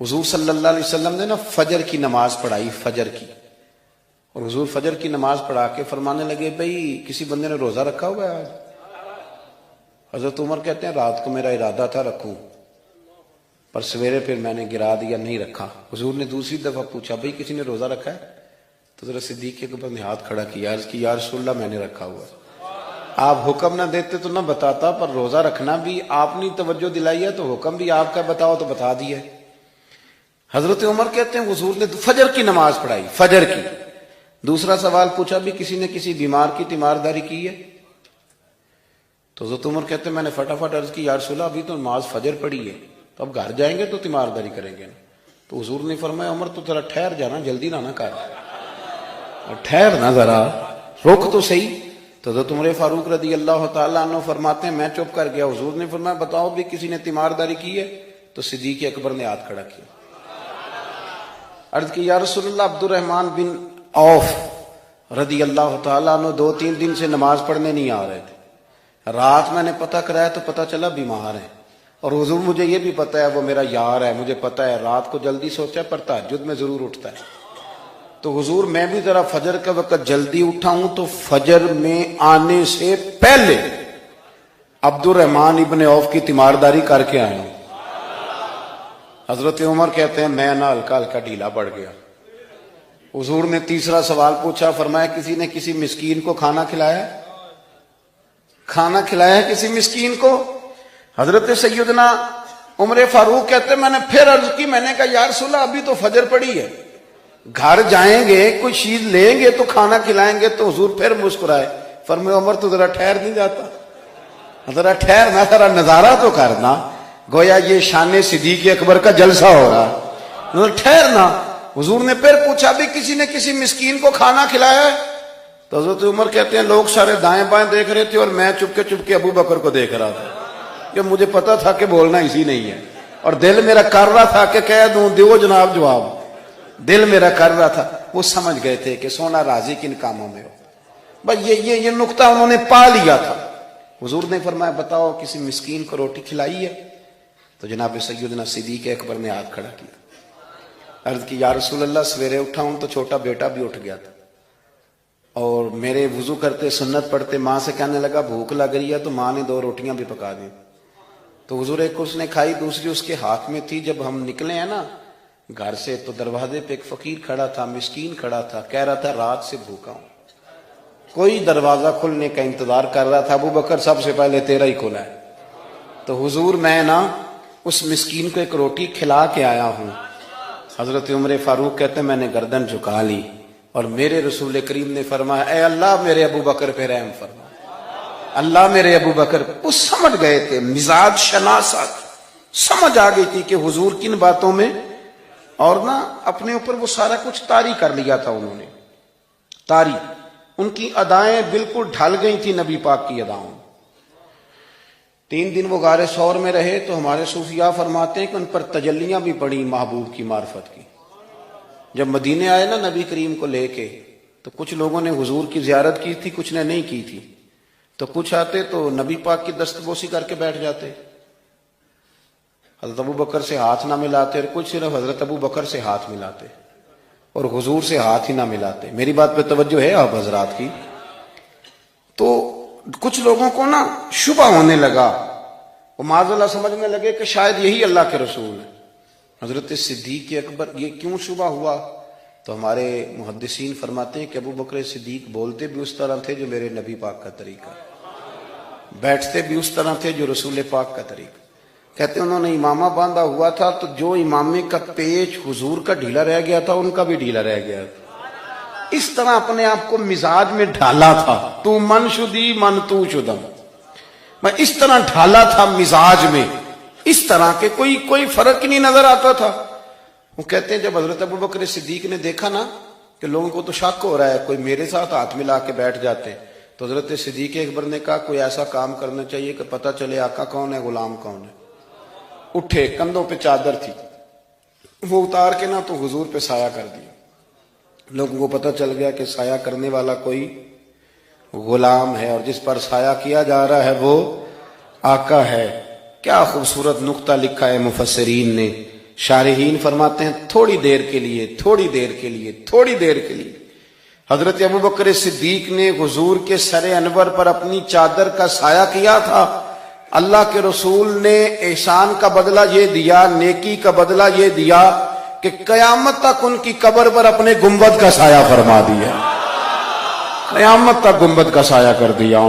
حضور صلی اللہ علیہ وسلم نے نا فجر کی نماز پڑھائی، فجر کی، اور حضور فجر کی نماز پڑھا کے فرمانے لگے بھئی کسی بندے نے روزہ رکھا ہوا ہے آج؟ حضرت عمر کہتے ہیں رات کو میرا ارادہ تھا رکھوں، پر سویرے پھر میں نے گرا دیا، نہیں رکھا۔ حضور نے دوسری دفعہ پوچھا بھئی کسی نے روزہ رکھا ہے؟ تو حضرت صدیق کے اوپر نے ہاتھ کھڑا کیا، عرض کی یا رسول اللہ میں نے رکھا ہوا ہے۔ آپ حکم نہ دیتے تو نہ بتاتا، پر روزہ رکھنا بھی آپ نے توجہ دلائی ہے تو حکم بھی آپ کا بتاؤ تو بتا دیا۔ حضرت عمر کہتے ہیں حضور نے فجر کی نماز پڑھائی، فجر کی۔ دوسرا سوال پوچھا بھی کسی نے کسی بیمار کی تیمارداری کی ہے؟ تو حضرت عمر کہتے ہیں میں نے فٹافٹ عرض کی یا رسول اللہ ابھی تو نماز فجر پڑھی ہے، تو اب گھر جائیں گے تو تیمارداری کریں گے نا۔ تو حضور نے فرمایا عمر تو ذرا ٹھہر جانا، جلدی نہ کر، ٹھہر نہ ذرا، رک تو صحیح۔ تو حضرت عمر فاروق رضی اللہ تعالیٰ عنہ فرماتے ہیں میں چپ کر گیا، حضور نے فرمایا بتاؤ بھی کسی نے تیمارداری کی ہے؟ تو صدیق اکبر نے ہاتھ کھڑا کیا، عرض کی یا رسول اللہ عبد الرحمن بن عوف رضی اللہ تعالیٰ عنہ 2-3 دن سے نماز پڑھنے نہیں آ رہے تھے، رات میں نے پتہ کرایا تو پتہ چلا بیمار ہے، اور حضور مجھے یہ بھی پتہ ہے وہ میرا یار ہے، مجھے پتہ ہے رات کو جلدی سوچا پر تہجد میں ضرور اٹھتا ہے، تو حضور میں بھی ذرا فجر کا وقت جلدی اٹھا ہوں تو فجر میں آنے سے پہلے عبد الرحمن ابن عوف کی تیمارداری کر کے آیا ہوں۔ حضرت عمر کہتے ہیں میں نا ہلکا ہلکا ڈھیلا پڑ گیا۔ حضور نے تیسرا سوال پوچھا، فرمایا کسی نے کسی مسکین کو کھانا کھلایا؟ کھانا کھلایا کسی مسکین کو؟ حضرت سیدنا عمر فاروق کہتے ہیں میں نے پھر عرض کی، میں نے کہا یا رسول اللہ ابھی تو فجر پڑی ہے، گھر جائیں گے کوئی چیز لیں گے تو کھانا کھلائیں گے۔ تو حضور پھر مسکرائے، فرمایا عمر تو ذرا ٹھہر نہیں جاتا، ذرا ٹھہرنا، ذرا نظارہ تو کرنا، گویا یہ شان صدیق اکبر کا جلسہ ہو رہا ہے، ٹھہرنا۔ حضور نے پھر پوچھا بھی کسی نے کسی مسکین کو کھانا کھلایا ہے؟ تو حضرت عمر کہتے ہیں لوگ سارے دائیں بائیں دیکھ رہے تھے اور میں چپ کے ابو بکر کو دیکھ رہا تھا، کہ مجھے پتا تھا کہ بولنا اسی نہیں ہے، اور دل میرا کر رہا تھا کہ کہہ دوں دیو جناب جواب، دل میرا کر رہا تھا۔ وہ سمجھ گئے تھے کہ سونا راضی کن کاموں میں ہو، بس یہ نقطہ انہوں نے پا لیا تھا۔ حضور نے فرمایا بتاؤ کسی مسکین کو روٹی کھلائی ہے؟ تو جناب سیدنا صدیق اکبر نے ہاتھ کھڑا کیا، عرض کی یا رسول اللہ سویرے اٹھا ہوں تو چھوٹا بیٹا بھی اٹھ گیا تھا، اور میرے وضو کرتے سنت پڑھتے ماں سے کہنے لگا بھوک لگ رہی ہے، تو ماں نے 2 روٹیاں بھی پکا دیں، تو حضور ایک اس نے کھائی دوسری اس کے ہاتھ میں تھی۔ جب ہم نکلے ہیں نا گھر سے تو دروازے پہ ایک فقیر کھڑا تھا، مسکین کھڑا تھا، کہہ رہا تھا رات سے بھوکا ہوں، کوئی دروازہ کھلنے کا انتظار کر رہا تھا، ابو بکر سب سے پہلے تیرا ہی کھلا ہے۔ تو حضور میں نا اس مسکین کو ایک روٹی کھلا کے آیا ہوں۔ حضرت عمر فاروق کہتے ہیں میں نے گردن جھکا لی، اور میرے رسول کریم نے فرمایا اے اللہ میرے ابو بکر پہ رحم فرما، اللہ میرے ابو بکر۔ وہ سمجھ گئے تھے، مزاج شناست سمجھ آ گئی تھی کہ حضور کن باتوں میں، اور نا اپنے اوپر وہ سارا کچھ طاری کر لیا تھا انہوں نے، طاری، ان کی ادائیں بالکل ڈھل گئی تھی نبی پاک کی اداؤں۔ 3 دن وہ غار ثور میں رہے تو ہمارے صوفیاء فرماتے ہیں کہ ان پر تجلیاں بھی پڑی محبوب کی معرفت کی۔ جب مدینے آئے نا نبی کریم کو لے کے، تو کچھ لوگوں نے حضور کی زیارت کی تھی، کچھ نے نہیں کی تھی، تو کچھ آتے تو نبی پاک کی دستبوسی کر کے بیٹھ جاتے، حضرت ابو بکر سے ہاتھ نہ ملاتے، اور کچھ صرف حضرت ابو بکر سے ہاتھ ملاتے اور حضور سے ہاتھ ہی نہ ملاتے۔ میری بات پہ توجہ ہے آپ حضرات کی؟ تو کچھ لوگوں کو نا شبہ ہونے لگا، وہ معاذ اللہ سمجھنے لگے کہ شاید یہی اللہ کے رسول ہے۔ حضرت صدیق اکبر یہ کیوں شبہ ہوا؟ تو ہمارے محدثین فرماتے ہیں کہ ابو بکر صدیق بولتے بھی اس طرح تھے جو میرے نبی پاک کا طریقہ، بیٹھتے بھی اس طرح تھے جو رسول پاک کا طریقہ۔ کہتے ہیں انہوں نے امامہ باندھا ہوا تھا تو جو امامے کا پیچ حضور کا ڈھیلا رہ گیا تھا ان کا بھی ڈھیلا رہ گیا تھا، اس طرح اپنے آپ کو مزاج میں ڈھالا تھا، تو من شدی من تو شدم، میں اس طرح ڈھالا تھا مزاج میں، اس طرح کہ کوئی فرق ہی نہیں نظر آتا تھا۔ وہ کہتے ہیں جب حضرت ابو بکر صدیق نے دیکھا نا کہ لوگوں کو تو شک ہو رہا ہے، کوئی میرے ساتھ ہاتھ ملا کے بیٹھ جاتے، تو حضرت صدیق اکبر نے کہا کوئی ایسا کام کرنا چاہیے کہ پتہ چلے آقا کون ہے غلام کون ہے۔ اٹھے، کندھوں پہ چادر تھی، وہ اتار کے نا تو حضور پہ سایہ کر دیا، لوگوں کو پتہ چل گیا کہ سایہ کرنے والا کوئی غلام ہے، اور جس پر سایہ کیا جا رہا ہے وہ آقا ہے۔ کیا خوبصورت نقطہ لکھا ہے مفسرین نے شارحین فرماتے ہیں تھوڑی دیر کے لیے، تھوڑی دیر کے لیے، تھوڑی دیر کے لیے حضرت ابوبکر صدیق نے حضور کے سر انور پر اپنی چادر کا سایہ کیا تھا۔ اللہ کے رسول نے احسان کا بدلہ یہ دیا، نیکی کا بدلہ یہ دیا کہ قیامت تک ان کی قبر پر اپنے گنبد کا سایہ فرما دیا، قیامت تک گنبد کا سایہ کر دیا۔